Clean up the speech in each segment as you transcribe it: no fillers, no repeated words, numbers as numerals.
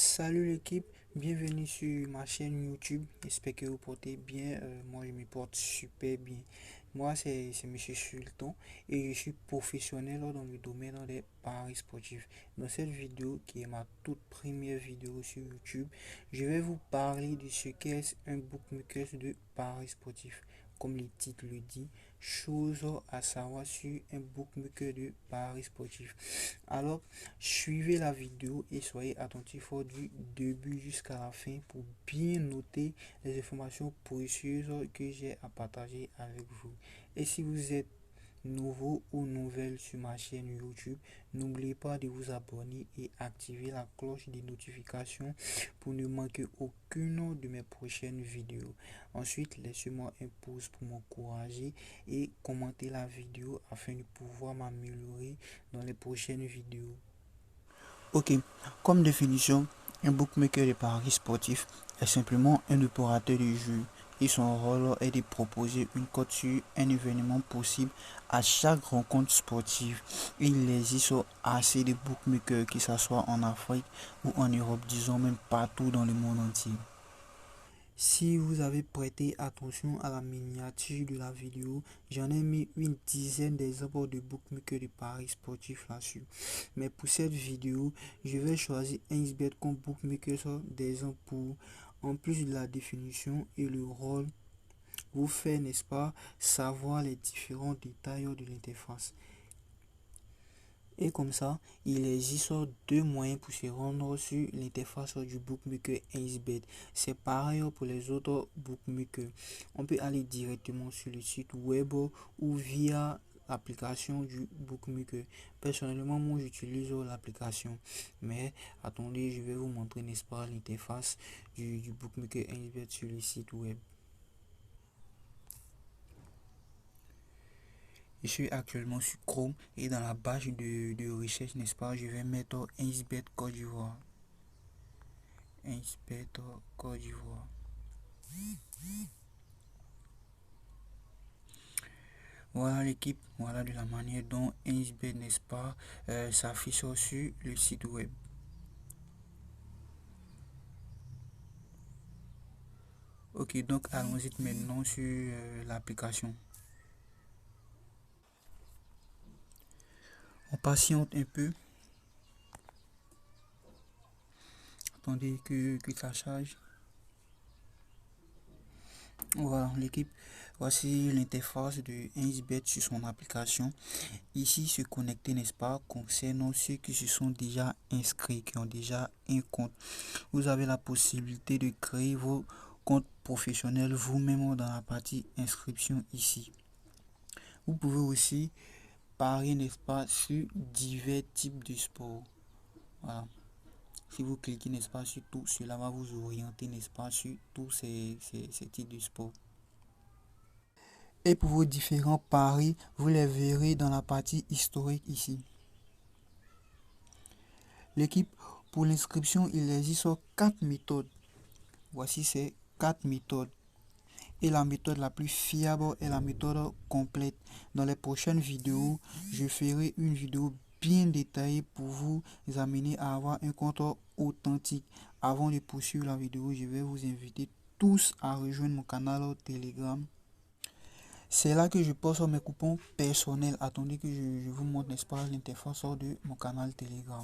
Salut l'équipe, bienvenue sur ma chaîne YouTube. J'espère que vous portez bien. Moi, je me porte super bien. Moi, c'est Monsieur Sultan et je suis professionnel dans le domaine des paris sportifs. Dans cette vidéo, qui est ma toute première vidéo sur YouTube, je vais vous parler de ce qu'est un bookmaker de paris sportifs. Comme le titre le dit, chose à savoir sur un bookmaker de paris sportifs. Alors, suivez la vidéo et soyez attentifs du début jusqu'à la fin pour bien noter les informations précieuses que j'ai à partager avec vous. Et si vous êtes nouveau ou nouvelle sur ma chaîne YouTube, n'oubliez pas de vous abonner et activer la cloche des notifications pour ne manquer aucune de mes prochaines vidéos. Ensuite, laissez-moi un pouce pour m'encourager et commentez la vidéo afin de pouvoir m'améliorer dans les prochaines vidéos. Ok, comme définition, un bookmaker de paris sportifs est simplement un opérateur de jeu et son rôle est de proposer une cote sur un événement possible à chaque rencontre sportive. Il existe assez de bookmakers, que ce soit en Afrique ou en Europe, disons même partout dans le monde entier. Si vous avez prêté attention à la miniature de la vidéo, j'en ai mis une dizaine d'exemples de bookmakers de paris sportifs là-dessus. Mais pour cette vidéo, je vais choisir 1xBet comme bookmaker d'exemple pour, en plus de la définition et le rôle, vous faire, n'est-ce pas, savoir les différents détails de l'interface. Et comme ça, il existe deux moyens pour se rendre sur l'interface du bookmaker 1xBet. C'est pareil pour les autres bookmakers. On peut aller directement sur le site web ou via l'application du bookmaker. Personnellement, moi j'utilise l'application. Mais attendez, je vais vous montrer, n'est-ce pas, l'interface du bookmaker 1xBet sur le site web. Je suis actuellement sur Chrome et dans la page de recherche, n'est-ce pas, je vais mettre 1xBet Côte d'Ivoire. 1xBet Côte d'Ivoire. Voilà l'équipe, voilà de la manière dont 1xBet, n'est-ce pas, s'affiche sur le site web. Ok, donc allons-y maintenant sur l'application. On patiente un peu. Attendez que ça charge. Voilà l'équipe, voici l'interface de 1xBet sur son application. Ici, se connecter, n'est-ce pas, concernant ceux qui se sont déjà inscrits, qui ont déjà un compte. Vous avez la possibilité de créer vos comptes professionnels vous-même dans la partie inscription ici. Vous pouvez aussi parier, n'est-ce pas, sur divers types de sports. Voilà. Si vous cliquez, n'est-ce pas, sur tout, cela va vous orienter, n'est-ce pas, sur tous ces types de sports. Et pour vos différents paris, vous les verrez dans la partie historique ici. L'équipe, pour l'inscription, il existe 4 méthodes. Voici ces 4 méthodes. Et la méthode la plus fiable est la méthode complète. Dans les prochaines vidéos, je ferai une vidéo bien détaillée pour vous amener à avoir un compte authentique. Avant de poursuivre la vidéo, je vais vous inviter tous à rejoindre mon canal Telegram. C'est là que je poste mes coupons personnels. Attendez que je vous montre, n'est-ce pas, l'interface de mon canal Telegram.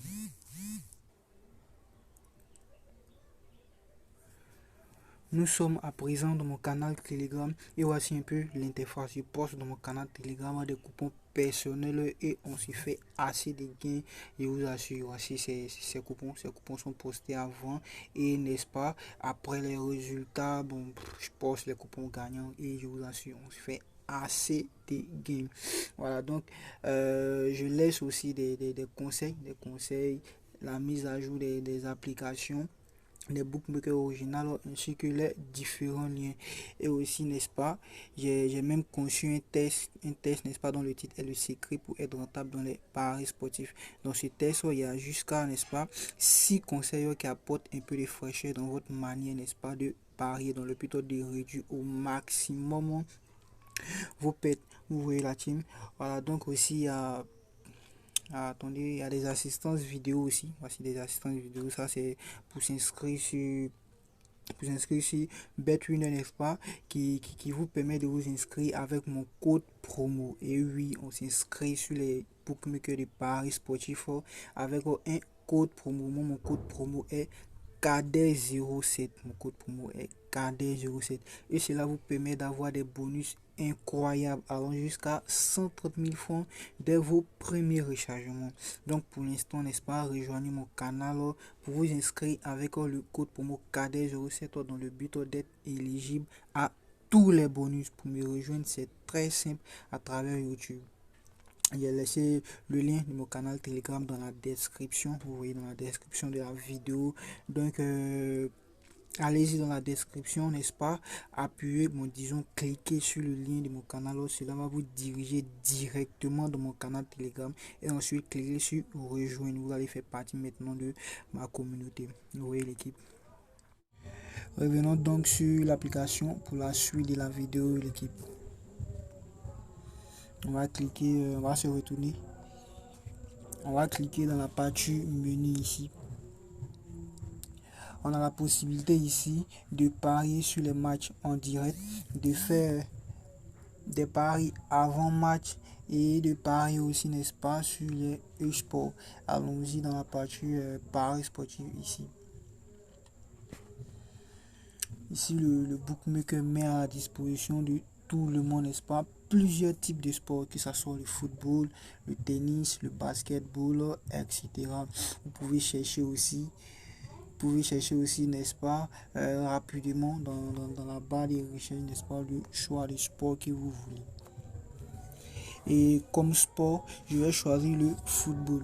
Nous sommes à présent dans mon canal Telegram et voici un peu l'interface. Je poste dans mon canal Telegram des coupons personnels et on s'y fait assez de gains. Je vous assure, voici ces coupons. Ces coupons sont postés avant et n'est-ce pas, après les résultats, bon, je poste les coupons gagnants et je vous assure, on s'y fait assez de gains. Voilà, donc je laisse aussi des conseils, la mise à jour des applications, les bookmakers originaux ainsi que les différents liens. Et aussi, n'est-ce pas, j'ai même conçu un test, n'est-ce pas, dont le titre est le secret pour être rentable dans les paris sportifs. Dans ce test, il y a jusqu'à, n'est-ce pas, 6 conseils qui apportent un peu de fraîcheur dans votre manière, n'est-ce pas, de parier, dans le but de réduire au maximum vos pertes. Vous voyez la team. Voilà, donc aussi il y a Ah, attendez, il y a des assistances vidéo aussi. Voici des assistances vidéo. Ça, c'est pour s'inscrire sur vous inscrire sur BetWinner, n'est-ce pas, qui vous permet de vous inscrire avec mon code promo. Et oui, on s'inscrit sur les bookmakers de paris sportifs avec un code promo. Moi, mon code promo est KD07. Mon code promo est KD07. Et cela vous permet d'avoir des bonus incroyables allant jusqu'à 130 000 francs dès vos premiers rechargements. Donc pour l'instant, n'est-ce pas, rejoignez mon canal pour vous inscrire avec le code promo KD07 dans le but d'être éligible à tous les bonus. Pour me rejoindre, c'est très simple à travers YouTube. J'ai laissé le lien de mon canal Telegram dans la description. Vous voyez dans la description de la vidéo. Donc, allez-y dans la description, n'est-ce pas? Appuyez, bon, disons, cliquez sur le lien de mon canal. Cela va vous diriger directement dans mon canal Telegram. Et ensuite, cliquez sur rejoindre. Vous allez faire partie maintenant de ma communauté. Vous voyez l'équipe. Revenons donc sur l'application pour la suite de la vidéo, l'équipe. On va cliquer, on va se retourner. On va cliquer dans la partie menu ici. On a la possibilité ici de parier sur les matchs en direct, de faire des paris avant match et de parier aussi, n'est-ce pas, sur les e-sports. Allons-y dans la partie paris sportif ici. Ici, le bookmaker met à la disposition de tout le monde, n'est-ce pas, plusieurs types de sports, que ce soit le football, le tennis, le basketball, etc. Vous pouvez chercher aussi, n'est-ce pas, rapidement dans la barre de recherche, n'est-ce pas, le choix de sport que vous voulez. Et comme sport, je vais choisir le football.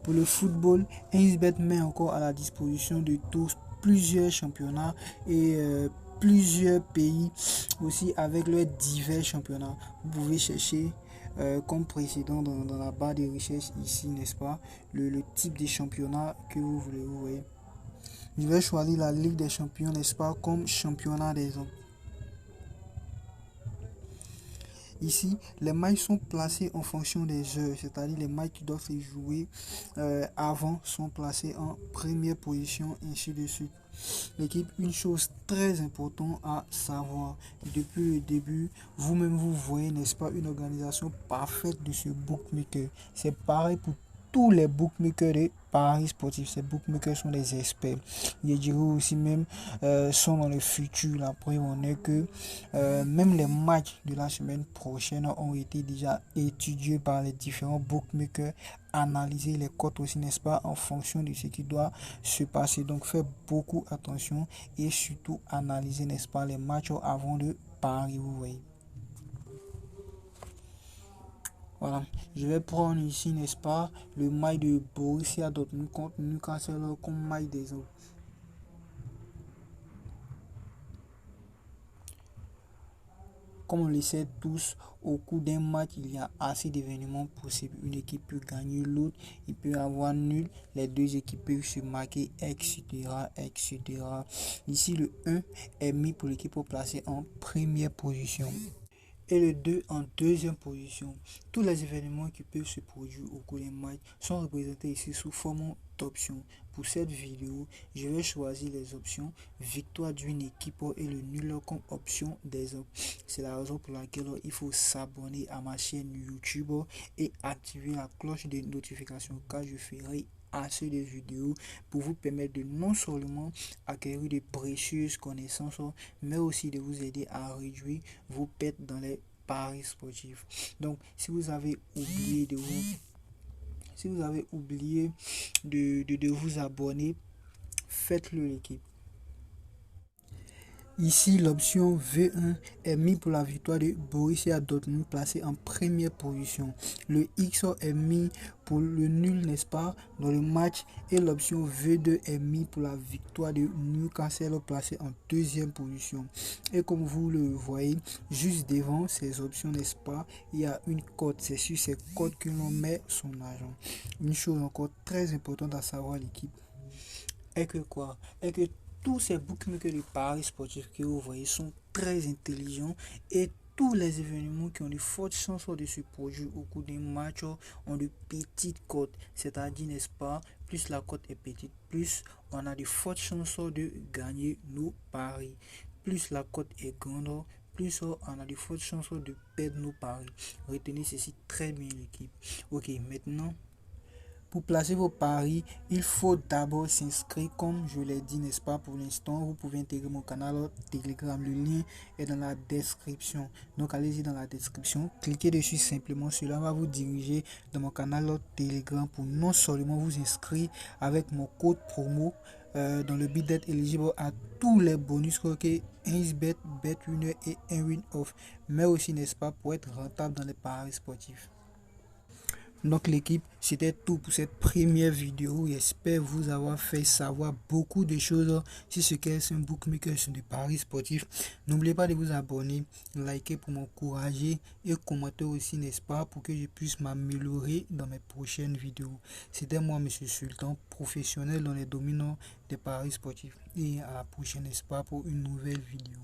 Pour le football, 1xBet met encore à la disposition de tous plusieurs championnats et plusieurs pays aussi avec leurs divers championnats. Vous pouvez chercher comme précédent dans la barre de recherche ici, n'est-ce pas, le type de championnat que vous voulez. Vous voyez. Je vais choisir la Ligue des champions, n'est-ce pas, comme championnat des hommes. Ici, les matchs sont placés en fonction des heures, c'est-à-dire les matchs qui doivent se jouer avant sont placés en première position, ainsi de suite. L'équipe, une chose très importante à savoir, depuis le début, vous-même vous voyez, n'est-ce pas, une organisation parfaite de ce bookmaker. C'est pareil pour tous les bookmakers de paris sportifs. Ces bookmakers sont des experts. Je dirais aussi même sont dans le futur. La preuve en est que même les matchs de la semaine prochaine ont été déjà étudiés par les différents bookmakers, analyser les cotes aussi, n'est-ce pas, en fonction de ce qui doit se passer. Donc faites beaucoup attention et surtout analyser, n'est-ce pas, les matchs avant de parier, vous voyez. Voilà, je vais prendre ici, n'est-ce pas, le match de Borussia Dortmund contre Newcastle comme match des autres. Comme on le sait tous, au cours d'un match, il y a assez d'événements possibles. Une équipe peut gagner l'autre, il peut y avoir nul, les deux équipes peuvent se marquer, etc., etc. Ici, le 1 est mis pour l'équipe placée en première position et le 2 en deuxième position. Tous les événements qui peuvent se produire au cours des matchs sont représentés ici sous forme d'options. Pour cette vidéo, je vais choisir les options victoire d'une équipe et le nul comme option des autres. C'est la raison pour laquelle il faut s'abonner à ma chaîne YouTube et activer la cloche de notification car je ferai assez de vidéos pour vous permettre de non seulement acquérir de précieuses connaissances, mais aussi de vous aider à réduire vos pertes dans les paris sportifs. Donc, si vous avez oublié de vous abonner, faites-le l'équipe. Ici, l'option V1 est mise pour la victoire de Borussia Dortmund placé en première position. Le X est mis pour le nul, n'est-ce pas, dans le match. Et l'option V2 est mise pour la victoire de Newcastle placé en deuxième position. Et comme vous le voyez, juste devant ces options, n'est-ce pas, il y a une cote. C'est sur ces cotes que l'on met son argent. Une chose encore très importante à savoir, l'équipe, est que quoi? Est que tous ces bookmakers de paris sportifs que vous voyez sont très intelligents et tous les événements qui ont de fortes chances de se produire au cours d'un match ont de petites cotes, c'est-à-dire, n'est-ce pas, plus la cote est petite, plus on a de fortes chances de gagner nos paris. Plus la cote est grande, plus on a de fortes chances de perdre nos paris. Retenez ceci très bien, l'équipe. Ok, maintenant, pour placer vos paris, il faut d'abord s'inscrire, comme je l'ai dit, n'est-ce pas, pour l'instant. Vous pouvez intégrer mon canal Telegram. Le lien est dans la description. Donc, allez-y dans la description. Cliquez dessus simplement. Cela va vous diriger dans mon canal Telegram pour non seulement vous inscrire avec mon code promo dans le but d'être éligible à tous les bonus que 1xBet, BetWinner et 1win-off, mais aussi, n'est-ce pas, pour être rentable dans les paris sportifs. Donc l'équipe, c'était tout pour cette première vidéo. J'espère vous avoir fait savoir beaucoup de choses sur ce qu'est un bookmaker sur des paris sportifs. N'oubliez pas de vous abonner, liker pour m'encourager et commenter aussi, n'est-ce pas, pour que je puisse m'améliorer dans mes prochaines vidéos. C'était moi, Monsieur Sultan, professionnel dans les domaines des paris sportifs. Et à la prochaine, n'est-ce pas, pour une nouvelle vidéo.